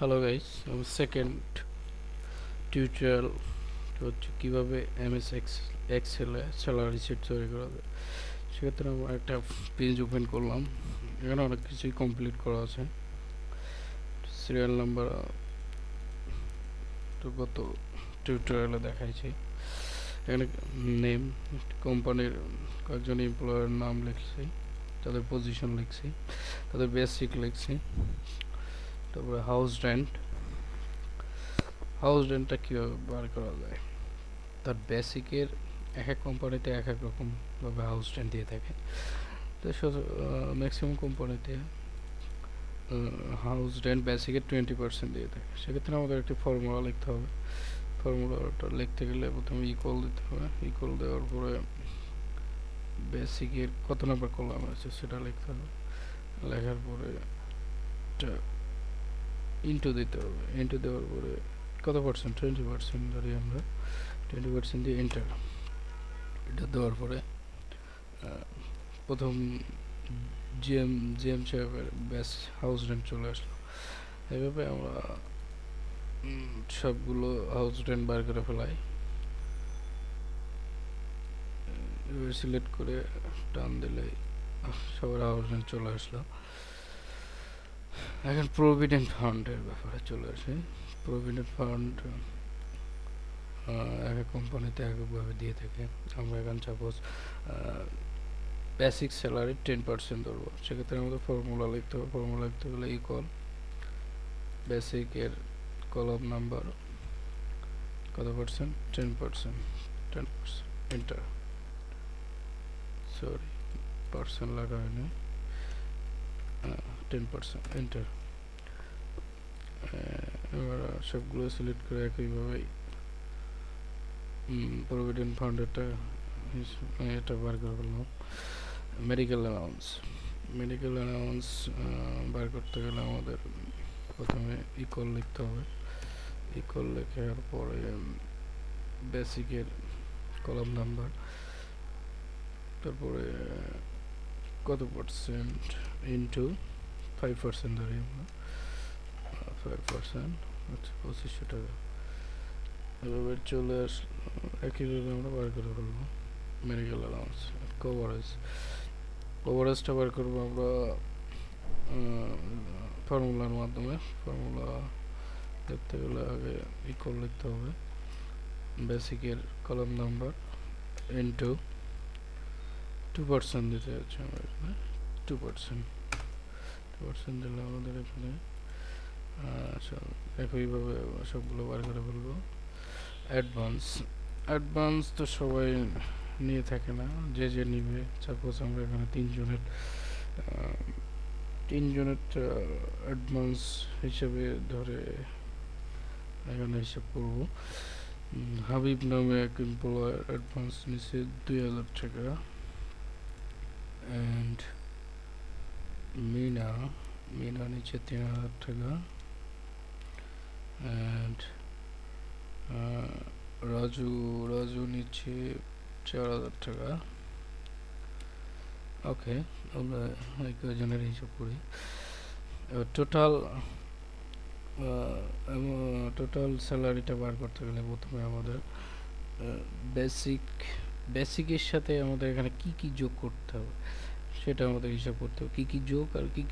Hello guys, আমার second tutorial হচ্ছে কীভাবে এমএস এক্সেলে স্যালারি শিট তৈরি করা যায়। সেক্ষেত্রে আমরা একটা পেজ ওপেন করলাম। এখানে অনেক কিছুই কমপ্লিট করা আছে। সিরিয়াল নাম্বার তো গত টিউটোরিয়ালে দেখাইছি। এখানে নেম, কোম্পানির কয়েকজন এমপ্লয়ের নাম লিখছি, তাদের পজিশন লিখছি, তাদের বেসিক লিখছি। তারপরে হাউস রেন্টটা কীভাবে বার করা যায়। তার বেসিকের এক এক কোম্পানিতে এক এক রকমভাবে হাউস রেন্ট দিয়ে থাকে। তো ম্যাক্সিমাম কোম্পানিতে হাউস রেন্ট বেসিকের 20% দিয়ে থাকে। সেক্ষেত্রে আমাদের একটি ফর্মুলা লিখতে হবে। ফর্মুলাটা লিখতে গেলে প্রথমে ইকুয়াল দিতে হবে। ইকুয়াল দেওয়ার পরে বেসিকের কত নাম্বার কলাম আছে সেটা লিখতে হবে। লেখার পরে ইন্টু দিতে হবে। ইন্টু দেওয়ার পরে কত পার্সেন্ট, 20% ধরি আমরা, 20% দিয়ে এন্টার। এটা দেওয়ার পরে প্রথম জিএম সাহেবের বেস হাউস রেন্ট চলে আসলো। এভাবে আমরা সবগুলো হাউস রেন্ট বার করে ফেলাই। এবার সিলেক্ট করে টান দিলে সবার হাউস রেন্ট চলে আসলো। এখন প্রভিডেন্ট ফান্ডের ব্যাপারে চলে আসে। প্রভিডেন্ট ফান্ড এক এক কোম্পানিতে এককভাবে দিয়ে থাকে। আমরা এখন সাপোজ বেসিক স্যালারি 10% ধরবো। সেক্ষেত্রে আমাদের ফর্মুলা লিখতে হবে। ফর্মুলা লিখতে গেলে ইকুয়াল বেসিকের কলাম নাম্বার কত পার্সেন্ট, 10%, 10% এন্টার। সরি, পার্সেন্ট লাগা হয়নি, 10% এন্টার। এবার সবগুলো সিলেক্ট করে একইভাবে প্রভিডেন্ট ফান্ডেরটা এটা বার করে ফেললাম। মেডিকেল অ্যালাউন্স বার করতে গেলে আমাদের প্রথমে ইকুয়াল লিখতে হবে। ইকুয়াল লেখার পরে বেসিকের কলাম নাম্বার, তারপরে কত পার্সেন্ট ইন্টু 5% ধরি আমরা, 5%, আচ্ছা 2500 টাকা। এভাবে চলে আসলো। একইভাবে আমরা বার করে ফেলবো মেডিকেল অ্যালাউন্স। কভারেজটা বার করবো আমরা ফর্মুলার মাধ্যমে। ফর্মুলা দেখতে গেলে আগে ইকুয়াল লিখতে হবে বেসিকের কলাম নাম্বার ইন্টু 2% দিতে হচ্ছে আমার এখানে, 2% দিলে আমাদের এখানে একইভাবে সবগুলো বার করে ফেলবো। অ্যাডভান্স তো সবাই নিয়ে থাকে না, যে নিবে। সাপোজ আমরা এখানে তিনজনের অ্যাডভান্স হিসেবে ধরে এখানে হিসাব করবো। হাবিব নামে এক এমপ্লয়ার অ্যাডভান্স নিচ্ছে 2000 টাকা, অ্যান্ড মিনা নিচ্ছে 3000 টাকা, অ্যান্ড রাজু নিচ্ছে 4000 টাকা। ওকে, আমরা কয়জনের হিসাব করি। এবার টোটাল স্যালারিটা বার করতে গেলে প্রথমে আমাদের বেসিকের সাথে আমাদের এখানে কি কি যোগ করতে হবে সেটা আমাদের হিসাব করতে হবে। কি যোগ আর কি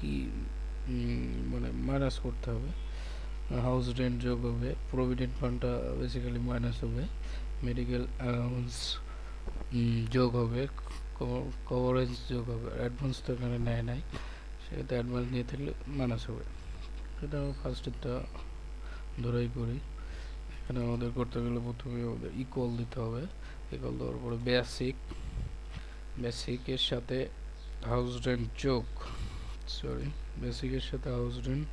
মানে মাইনাস করতে হবে। হাউস রেন্ট যোগ হবে, প্রভিডেন্ট ফান্ডটা বেসিক্যালি মাইনাস হবে, মেডিকেল অ্যালাউন্স যোগ হবে, কভারেজ যোগ হবে। অ্যাডভান্স তো এখানে নেয় নাই, সেক্ষেত্রে অ্যাডভান্স নিয়ে থাকলে মাইনাস হবে। সেটা ফার্স্টেরটা ধরেই করি। এখানে আমাদের করতে গেলে প্রথমে আমাদের ইকুয়াল দিতে হবে। ইকুয়াল দেওয়ার পরে বেসিকের সাথে হাউস রেন্ট বেসিকের সাথে হাউস রেন্ট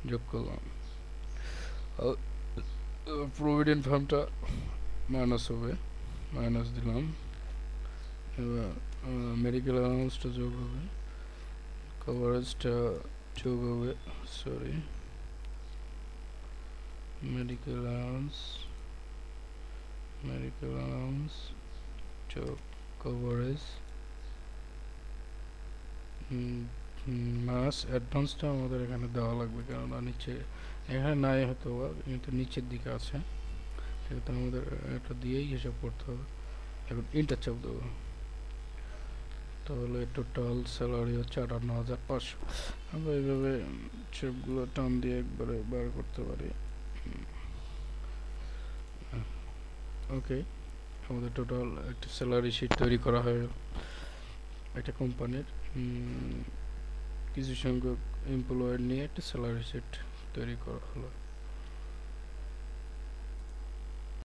যোগ করলাম। প্রভিডেন্ট ফান্ডটা মাইনাস হবে, মাইনাস দিলাম। এবার মেডিকেল অ্যালাউন্সটা যোগ হবে, কভারেজটা যোগ হবে, মেডিকেল অ্যালাউন্স যোগ কভারেজ মাস অ্যাডভান্সটা আমাদের এখানে দেওয়া লাগবে, কেননা নিচে এখানে নাই হয়তো কিন্তু নিচের দিকে আছে, সেহেতু আমাদের এটা দিয়েই হিসাব করতে হবে। এখন ইন্টার চাপ দেবো, তাহলে টোটাল স্যালারি হচ্ছে 58,500। আমরা এইভাবে সবগুলো টান দিয়ে একবারে বার করতে পারি। ওকে, আমাদের টোটাল একটা স্যালারি শিট তৈরি করা হয়ে গেল। একটা কোম্পানির কিছু সংখ্যক এমপ্লয়ার নিয়ে একটা স্যালারি শিট তৈরি করা হলো।